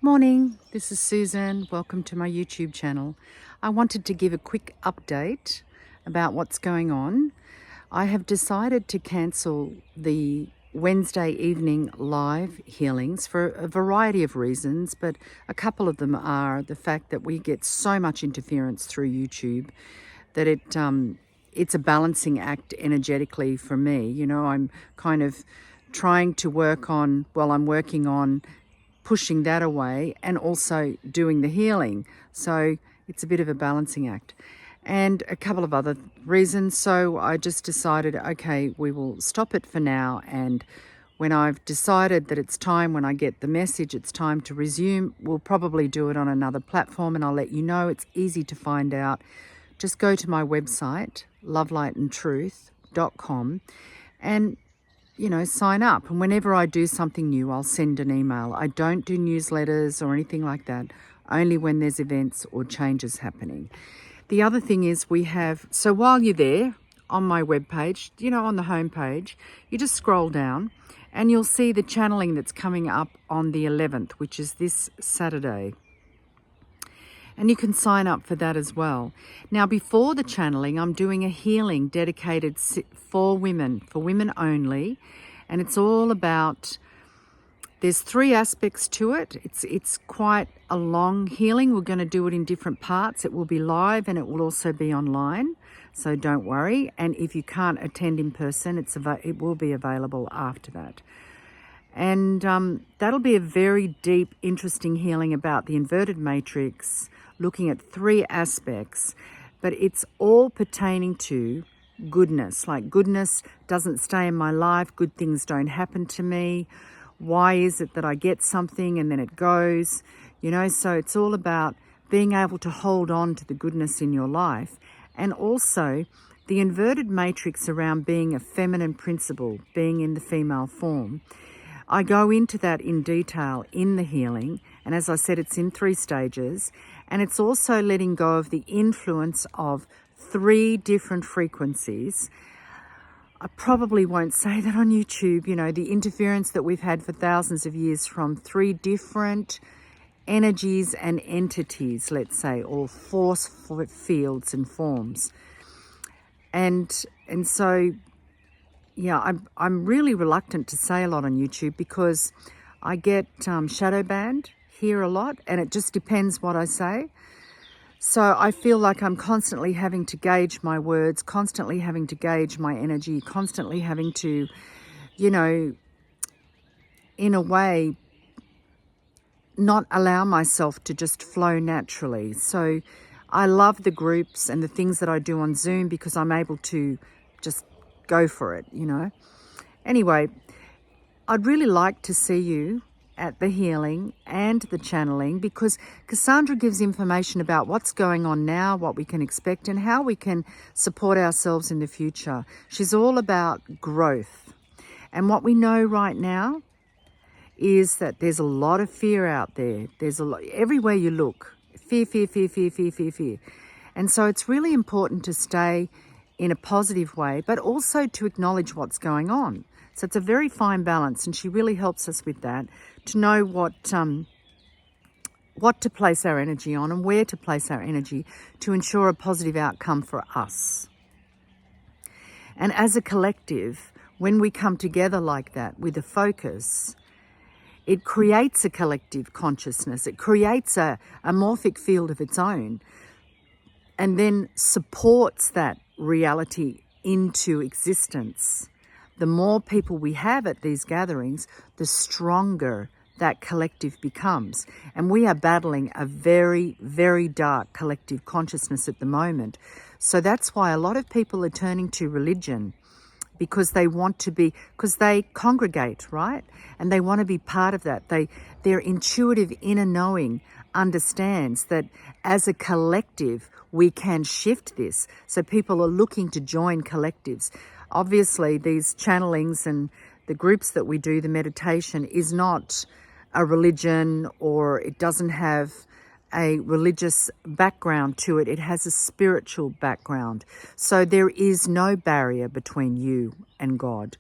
Morning, this is Susan. Welcome to my YouTube channel. I wanted to give a quick update about what's going on. I have decided to cancel the Wednesday evening live healings for a variety of reasons, but a couple of them are the fact that we get so much interference through YouTube that it's a balancing act energetically for me. You know, I'm kind of trying to I'm working on pushing that away and also doing the healing. So it's a bit of a balancing act. And a couple of other reasons. So I just decided, okay, we will stop it for now. And when I've decided that it's time, when I get the message, it's time to resume, we'll probably do it on another platform and I'll let you know. It's easy to find out. Just go to my website, lovelightandtruth.com, and sign up. And whenever I do something new, I'll send an email. I don't do newsletters or anything like that, only when there's events or changes happening. The other thing is so while you're there on my webpage, on the homepage, you just scroll down and you'll see the channeling that's coming up on the 11th, which is this Saturday. And you can sign up for that as well. Now, before the channeling, I'm doing a healing dedicated for women only. And it's all about, there's 3 aspects to it. It's quite a long healing. We're going to do it in different parts. It will be live and it will also be online. So don't worry. And if you can't attend in person, it will be available after that. And that'll be a very deep, interesting healing about the inverted matrix, looking at 3 aspects, but it's all pertaining to goodness. Like, goodness doesn't stay in my life, good things don't happen to me. Why is it that I get something and then it goes? So it's all about being able to hold on to the goodness in your life, and also the inverted matrix around being a feminine principle, being in the female form. I go into that in detail in the healing, and as I said, it's in 3 stages, and it's also letting go of the influence of 3 different frequencies. I probably won't say that on YouTube, the interference that we've had for thousands of years from 3 different energies and entities, let's say, or force fields and forms. And so, yeah, I'm really reluctant to say a lot on YouTube because I get shadow banned here a lot, and it just depends what I say. So I feel like I'm constantly having to gauge my words, constantly having to gauge my energy, constantly having to, in a way, not allow myself to just flow naturally. So I love the groups and the things that I do on Zoom because I'm able to just go for it, Anyway, I'd really like to see you at the healing and the channeling, because Kassandra gives information about what's going on now, what we can expect, and how we can support ourselves in the future. She's all about growth. And what we know right now is that there's a lot of fear out there. There's a lot, everywhere you look, fear, fear, fear, fear, fear, fear, fear. And so it's really important to stay in a positive way, but also to acknowledge what's going on. So it's a very fine balance, and she really helps us with that, to know what to place our energy on and where to place our energy to ensure a positive outcome for us. And as a collective, when we come together like that with a focus, it creates a collective consciousness. It creates a morphic field of its own, and then supports that reality into existence. The more people we have at these gatherings, the stronger that collective becomes. And we are battling a very, very dark collective consciousness at the moment. So that's why a lot of people are turning to religion, because they because they congregate, right? And they want to be part of that. Their intuitive inner knowing understands that as a collective, we can shift this. So people are looking to join collectives. Obviously, these channelings and the groups that we do, the meditation, is not a religion, or it doesn't have a religious background to it. It has a spiritual background. So there is no barrier between you and God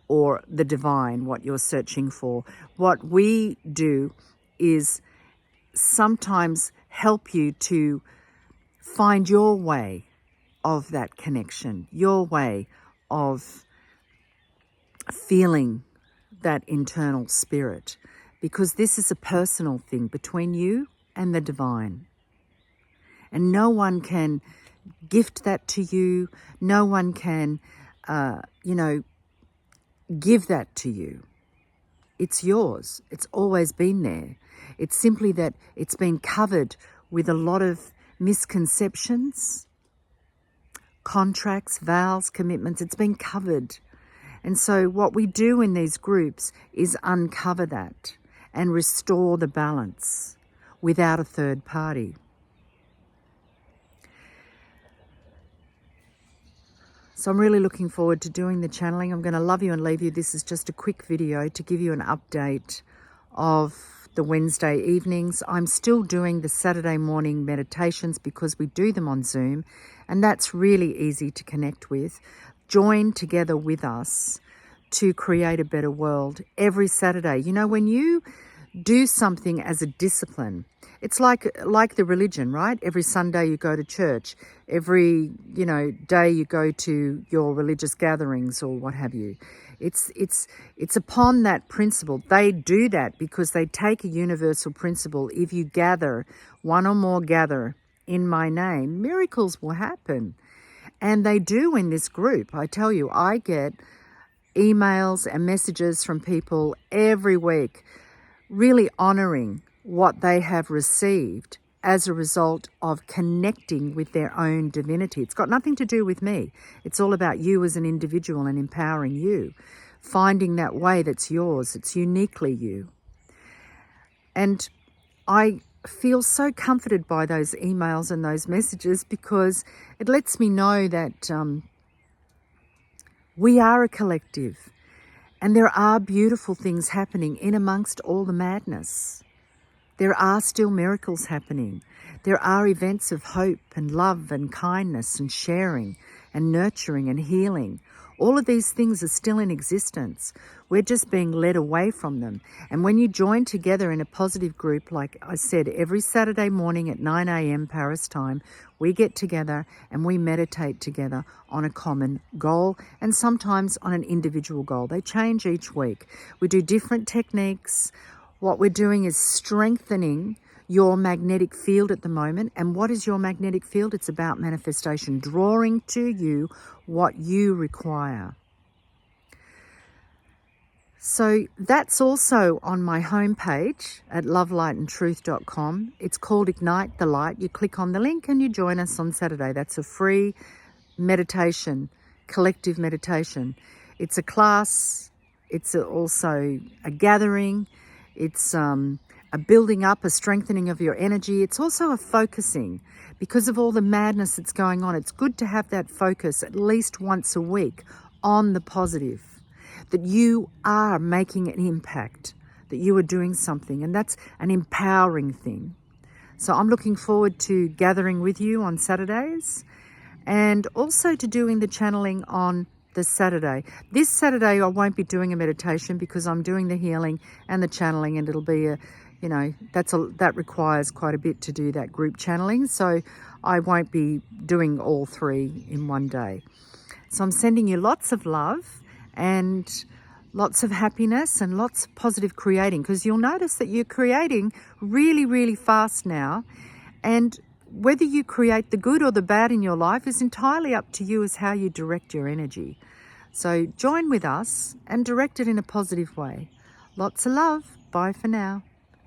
or the divine, what you're searching for. What we do is sometimes help you to find your way of that connection, your way of feeling that internal spirit, because this is a personal thing between you and the divine. And no one can gift that to you. No one can, give that to you. It's yours. It's always been there. It's simply that it's been covered with a lot of misconceptions, contracts, vows, commitments. It's been covered. And so what we do in these groups is uncover that and restore the balance without a third party. So I'm really looking forward to doing the channeling. I'm going to love you and leave you. This is just a quick video to give you an update of the Wednesday evenings. I'm still doing the Saturday morning meditations because we do them on Zoom, and that's really easy to connect with. Join together with us to create a better world every Saturday. You know, when you do something as a discipline, it's like the religion, right? Every Sunday you go to church. Every, day you go to your religious gatherings or what have you. It's upon that principle. They do that because they take a universal principle. If you gather, one or more gather in my name, miracles will happen. And they do in this group. I tell you, I get emails and messages from people every week really honouring what they have received as a result of connecting with their own divinity. It's got nothing to do with me. It's all about you as an individual and empowering you, finding that way that's yours. It's uniquely you. And I feel so comforted by those emails and those messages because it lets me know that we are a collective and there are beautiful things happening in amongst all the madness. There are still miracles happening. There are events of hope and love and kindness and sharing and nurturing and healing. All of these things are still in existence. We're just being led away from them. And when you join together in a positive group, like I said, every Saturday morning at 9 a.m. Paris time, we get together and we meditate together on a common goal and sometimes on an individual goal. They change each week. We do different techniques. What we're doing is strengthening your magnetic field at the moment. And what is your magnetic field? It's about manifestation, drawing to you what you require. So that's also on my homepage at lovelightandtruth.com. It's called Ignite the Light. You click on the link and you join us on Saturday. That's a free meditation, collective meditation. It's a class. It's also a gathering. It's a building up, a strengthening of your energy. It's also a focusing because of all the madness that's going on. It's good to have that focus at least once a week on the positive, that you are making an impact, that you are doing something, and that's an empowering thing. So I'm looking forward to gathering with you on Saturdays and also to doing the channeling on this Saturday. This Saturday I won't be doing a meditation because I'm doing the healing and the channeling, and it'll be that requires quite a bit to do that group channeling. So I won't be doing all three in one day. So I'm sending you lots of love and lots of happiness and lots of positive creating, because you'll notice that you're creating really, really fast now. And whether you create the good or the bad in your life is entirely up to you as how you direct your energy. So join with us and direct it in a positive way. Lots of love. Bye for now.